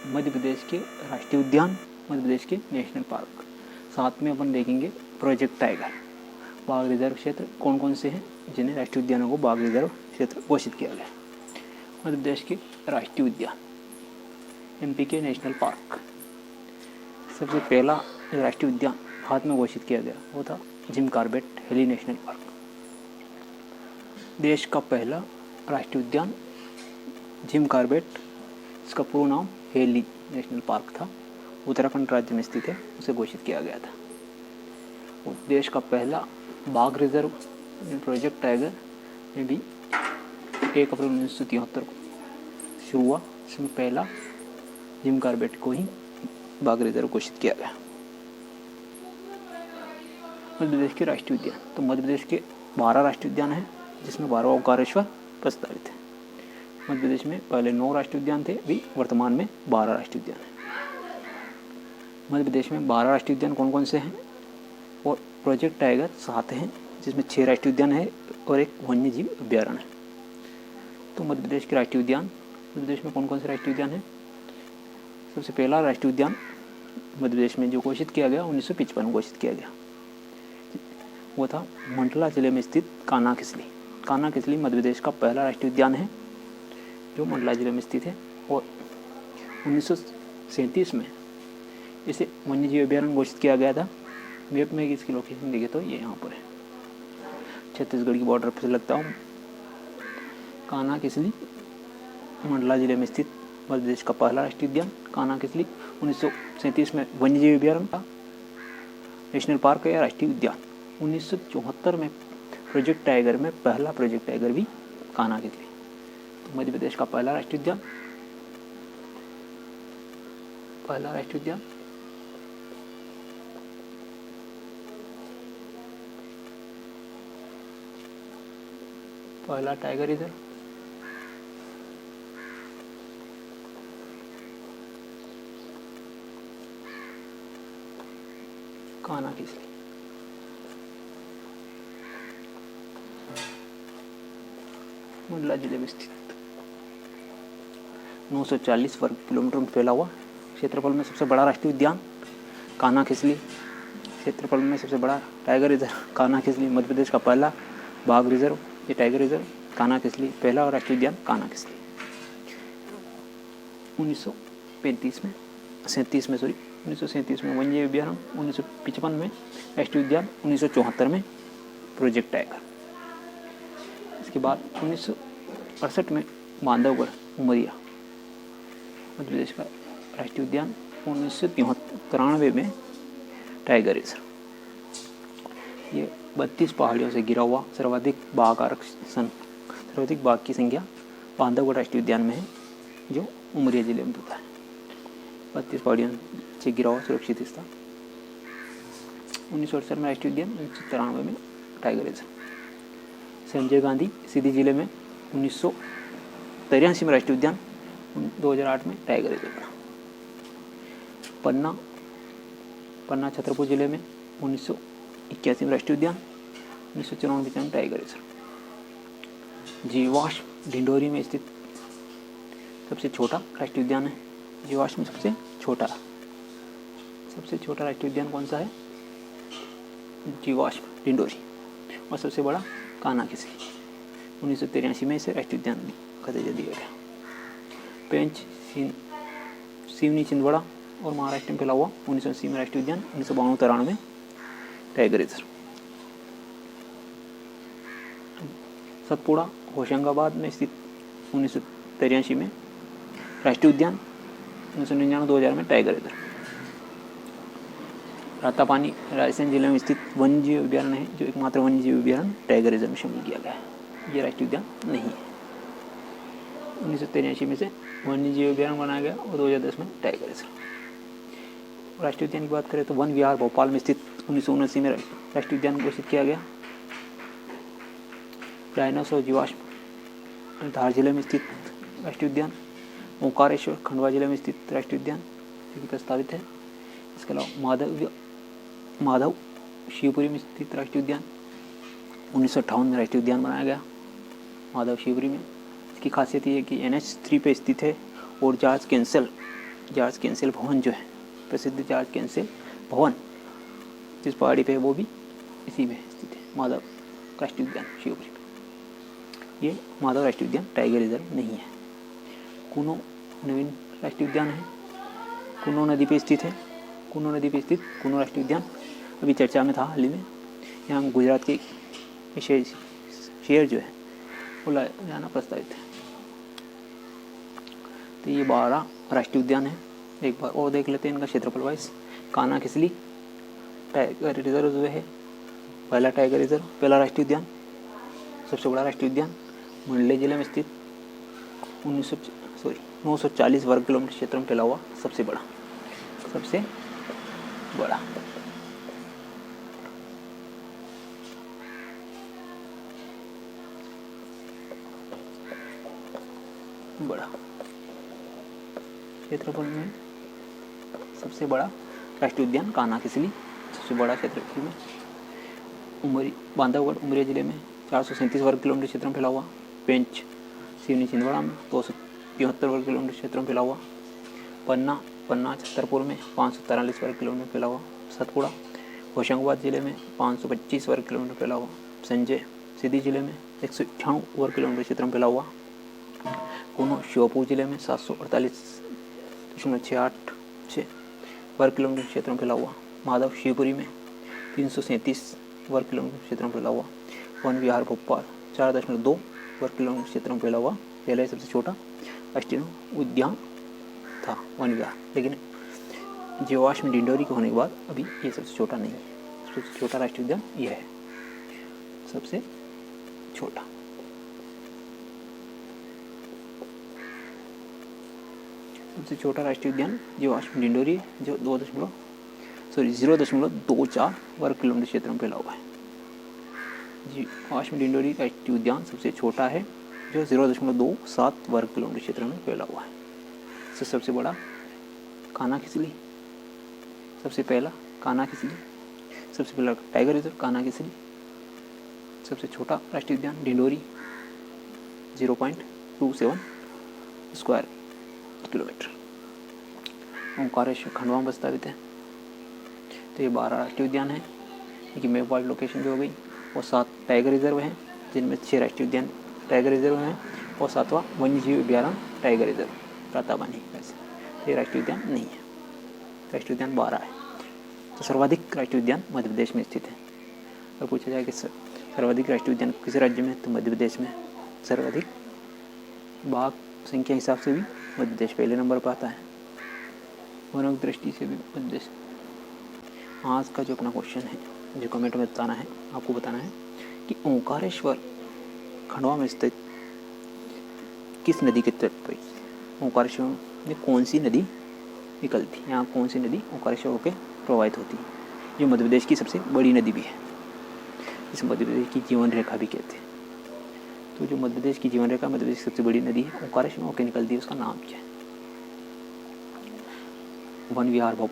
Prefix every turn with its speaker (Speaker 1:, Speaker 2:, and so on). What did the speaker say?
Speaker 1: मध्य प्रदेश के राष्ट्रीय उद्यान, मध्य प्रदेश के नेशनल पार्क। साथ में अपन देखेंगे प्रोजेक्ट टाइगर, बाघ रिजर्व क्षेत्र कौन कौन से हैं जिन्हें राष्ट्रीय उद्यानों को बाघ रिजर्व क्षेत्र घोषित किया गया। मध्य प्रदेश के राष्ट्रीय उद्यान, एमपी के नेशनल पार्क। सबसे पहला जो राष्ट्रीय उद्यान भारत में घोषित किया गया वो था Jim Corbett heli national park. देश का पहला राष्ट्रीय उद्यान जिम कॉर्बेट, इसका पूरा नाम हेली नेशनल पार्क था, उत्तराखंड राज्य में स्थित है, उसे घोषित किया गया था। और देश का पहला बाघ रिजर्व प्रोजेक्ट टाइगर में भी 1 अप्रैल 1973 को शुरू हुआ। इसमें पहला जिम कॉर्बेट को ही बाघ रिजर्व घोषित किया गया। मध्य प्रदेश के राष्ट्रीय उद्यान, तो मध्य प्रदेश के 12 राष्ट्रीय उद्यान हैं जिसमें 12 ओंकारेश्वर प्रस्तावित है। मध्य प्रदेश में पहले 9 राष्ट्रीय उद्यान थे, अभी वर्तमान में 12 राष्ट्रीय उद्यान हैं। मध्य प्रदेश में 12 राष्ट्रीय उद्यान कौन कौन से हैं, और प्रोजेक्ट टाइगर 7 हैं जिसमें 6 राष्ट्रीय उद्यान है और एक वन्य जीव अभ्यारण्य है। तो मध्य प्रदेश के राष्ट्रीय उद्यान, मध्य प्रदेश में कौन कौन से राष्ट्रीय उद्यान हैं। सबसे पहला राष्ट्रीय उद्यान मध्य प्रदेश में जो घोषित किया गया 1955 में घोषित किया गया, वो था मंडला जिले में स्थित कान्हा किसली। कान्हा किसली मध्य प्रदेश का पहला राष्ट्रीय उद्यान है जो मंडला जिले में स्थित है, और 1937 में इसे वन्यजीव अभ्यारण्य घोषित किया गया था। मैप में इसकी लोकेशन देखे तो ये यहाँ पर है, छत्तीसगढ़ की बॉर्डर पर लगता हूँ। कान्हा किसली मंडला जिले में स्थित मध्य प्रदेश का पहला राष्ट्रीय उद्यान कान्हा किसली। 1937 में वन्यजीव अभ्यारण्य का नेशनल पार्क या राष्ट्रीय उद्यान। 1974 में प्रोजेक्ट टाइगर में पहला प्रोजेक्ट टाइगर भी कान्हा किसली। तो मध्य प्रदेश का पहला राष्ट्रीय उद्यान, पहला राष्ट्रीय उद्यान पहला टाइगर रिजर्व, कान्हा किसली। मंडला जिले में स्थित 940 वर्ग किलोमीटर में फैला हुआ क्षेत्रफल में सबसे बड़ा राष्ट्रीय उद्यान कान्हा किसली। क्षेत्रफल में सबसे बड़ा टाइगर रिजर्व कान्हा किसली। मध्य प्रदेश का पहला बाघ रिजर्व ये टाइगर रिजर्व कान्हा किसली, पहला राष्ट्रीय उद्यान कान्हा किसली। 1937 में वन्यजीव अभ्यारण्य, 1955 में राष्ट्रीय उद्यान, 1974 में प्रोजेक्ट टाइगर। इसके बाद 1968 में बांधवगढ़ उमरिया मध्य प्रदेश का राष्ट्रीय उद्यान। 1993 में टाइगर रिजर्व। ये 32 पहाड़ियों से घिरा हुआ सर्वाधिक बाघ की संख्या बांधवगढ़ राष्ट्रीय उद्यान में है जो उमरिया जिले में होता है। 32 पहाड़ियों से घिरा हुआ सुरक्षित स्थान। 1968 में राष्ट्रीय उद्यान, 1993 में टाइगर रिजर्व। संजय गांधी सीधी जिले में 1983 में राष्ट्रीय उद्यान, 2008 में टाइगर रिजर्व। पन्ना छतरपुर जिले में 1981 में राष्ट्रीय उद्यान, 1994 में टाइगर रिजर्व। जीवाश्म ढिंडोरी में स्थित सबसे छोटा राष्ट्रीय उद्यान है। जीवाश्म में सबसे छोटा राष्ट्रीय उद्यान कौन सा है, जीवाश्म ढिंडोरी। और सबसे बड़ा कान्हा किसली। 1983 में इसे राष्ट्रीय उद्यान का दर्जा दिया गया। पेंच सिवनी छिंदवाड़ा और महाराष्ट्र में फैला हुआ 1980 में राष्ट्रीय उद्यान, 1992-93 में टाइगर रिजर्व। सतपुड़ा होशंगाबाद में स्थित 1983 में राष्ट्रीय उद्यान, 1999-2000 में टाइगर रिजर्व। रातापानी रायसेन जिले में स्थित वन्यजीव अभ्यारण्य है जो एकमात्र वन्यजीव अभ्यारण्य टाइगर रिजर्व में शामिल किया गया है। ये राष्ट्रीय उद्यान नहीं है। 1983 में से वन्यजीव अभ्यारण्य बनाया गया और 2010 में टाइगर रिजर्व। राष्ट्रीय उद्यान की बात करें तो वन विहार भोपाल में स्थित 1979 में राष्ट्रीय उद्यान घोषित किया गया। डायनासोर जीवाश्म धार जिले में स्थित राष्ट्रीय उद्यान। ओंकारेश्वर खंडवा जिले में स्थित राष्ट्रीय उद्यान जो कि प्रस्तावित है। इसके अलावा माधव शिवपुरी में स्थित राष्ट्रीय उद्यान 1958 में राष्ट्रीय उद्यान बनाया गया माधव शिवपुरी में। इसकी खासियत ये है कि NH 3 पे स्थित है और जहाज कैंसल जॉर्ज कैंसिल भवन जो है, प्रसिद्ध जॉर्ज कैंसिल भवन जिस पहाड़ी पे है वो भी इसी में स्थित है, माधव राष्ट्रीय उद्यान शिवपुरी पे। ये माधव राष्ट्रीय उद्यान टाइगर रिजर्व नहीं है। कुनो नवीन राष्ट्रीय उद्यान है, कुनो नदी पे स्थित है। कुनो नदी पे स्थित कुनो राष्ट्रीय उद्यान अभी चर्चा में था हाल ही में। यहाँ गुजरात के शेर जो है वो लाना प्रस्तावित है। तो ये 12 राष्ट्रीय उद्यान है। एक बार और देख लेते हैं इनका क्षेत्रफल wise. Kanha Kisli tiger reserve जो है, पहला टाइगर रिजर्व, पहला राष्ट्रीय उद्यान, सबसे बड़ा राष्ट्रीय उद्यान, मंडले जिले में स्थित 940 वर्ग किलोमीटर क्षेत्र में फैला हुआ सबसे बड़ा क्षेत्रफल में सबसे बड़ा राष्ट्रीय उद्यान कान्हा किसली, सबसे बड़ा क्षेत्रफल में उमरी बांधवगढ़ उमरिया जिले में 437 वर्ग किलोमीटर क्षेत्र में फैला हुआ। पेंच सिवनी छिंदवाड़ा में 273 वर्ग किलोमीटर क्षेत्र में फैला हुआ। पन्ना छतरपुर में 543 वर्ग किलोमीटर फैला हुआ। सतपुड़ा होशंगाबाद जिले में 525 वर्ग किलोमीटर फैला हुआ। संजय सीधी जिले में 198 वर्ग किलोमीटर क्षेत्र में फैला हुआ। कुनो श्योपुर जिले में 748.686 वर्ग किलोमीटर क्षेत्र में फैला हुआ। माधव शिवपुरी में 337 वर्ग किलोमीटर क्षेत्र में फैला हुआ। वन विहार भोपाल 4.2 वर्ग किलोमीटर क्षेत्र में फैला हुआ। पहले सबसे छोटा राष्ट्रीय उद्यान था वन विहार, लेकिन जीवाश्म डिंडोरी के होने के बाद अभी ये सबसे छोटा नहीं है। सबसे छोटा राष्ट्रीय उद्यान यह है, सबसे छोटा। सबसे छोटा राष्ट्रीय उद्यान जीवाश्म डिंडोरी जो 0.24 वर्ग किलोमीटर क्षेत्र में फैला हुआ है। जीवाश्म डिंडोरी राष्ट्रीय उद्यान सबसे छोटा है जो 0.27 वर्ग किलोमीटर क्षेत्र में फैला हुआ है। सबसे बड़ा कान्हा किसली, सबसे पहला कान्हा किसली, सबसे पहला टाइगर रिजर्व कान्हा किसली, सबसे छोटा राष्ट्रीय उद्यान डिंडोरी 0.27 स्क्वायर किलोमीटर। ओंकारेश्वर खंडवा में प्रस्तावित है। तो ये 12 राष्ट्रीय उद्यान है। इनकी मैप वाइज लोकेशन जो हो गई वो 7 टाइगर रिजर्व हैं, जिनमें 6 राष्ट्रीय उद्यान टाइगर रिजर्व हैं और 7वां वन्यजीव अभ्यारण्य टाइगर रिजर्व राताबानी। वैसे ये राष्ट्रीय उद्यान नहीं है, राष्ट्रीय उद्यान 12 है। तो सर्वाधिक राष्ट्रीय उद्यान मध्य प्रदेश में स्थित है। और पूछा जाए कि सर्वाधिक राष्ट्रीय उद्यान किस राज्य में, तो मध्य प्रदेश में। सर्वाधिक बाघ संख्या हिसाब से भी मध्य प्रदेश पहले नंबर पर आता है, वनों की दृष्टि से भी मध्य प्रदेश। आज का जो अपना क्वेश्चन है, जो कमेंट में बताना है, आपको बताना है कि ओंकारेश्वर खंडवा में स्थित किस नदी के तट पर ओंकारेश्वर में कौन सी नदी निकलती, यहाँ कौन सी नदी ओंकारेश्वर होकर प्रवाहित होती है, जो मध्य प्रदेश की सबसे बड़ी नदी भी है। इस मध्य प्रदेश की जीवन रेखा भी कहते हैं। तो जो मध्य प्रदेश की जीवन रेखा, मध्य प्रदेश की सबसे बड़ी नदी है, ओंकारेश्वर होकर निकलती है, उसका नाम क्या है? वन विहार भोपाल।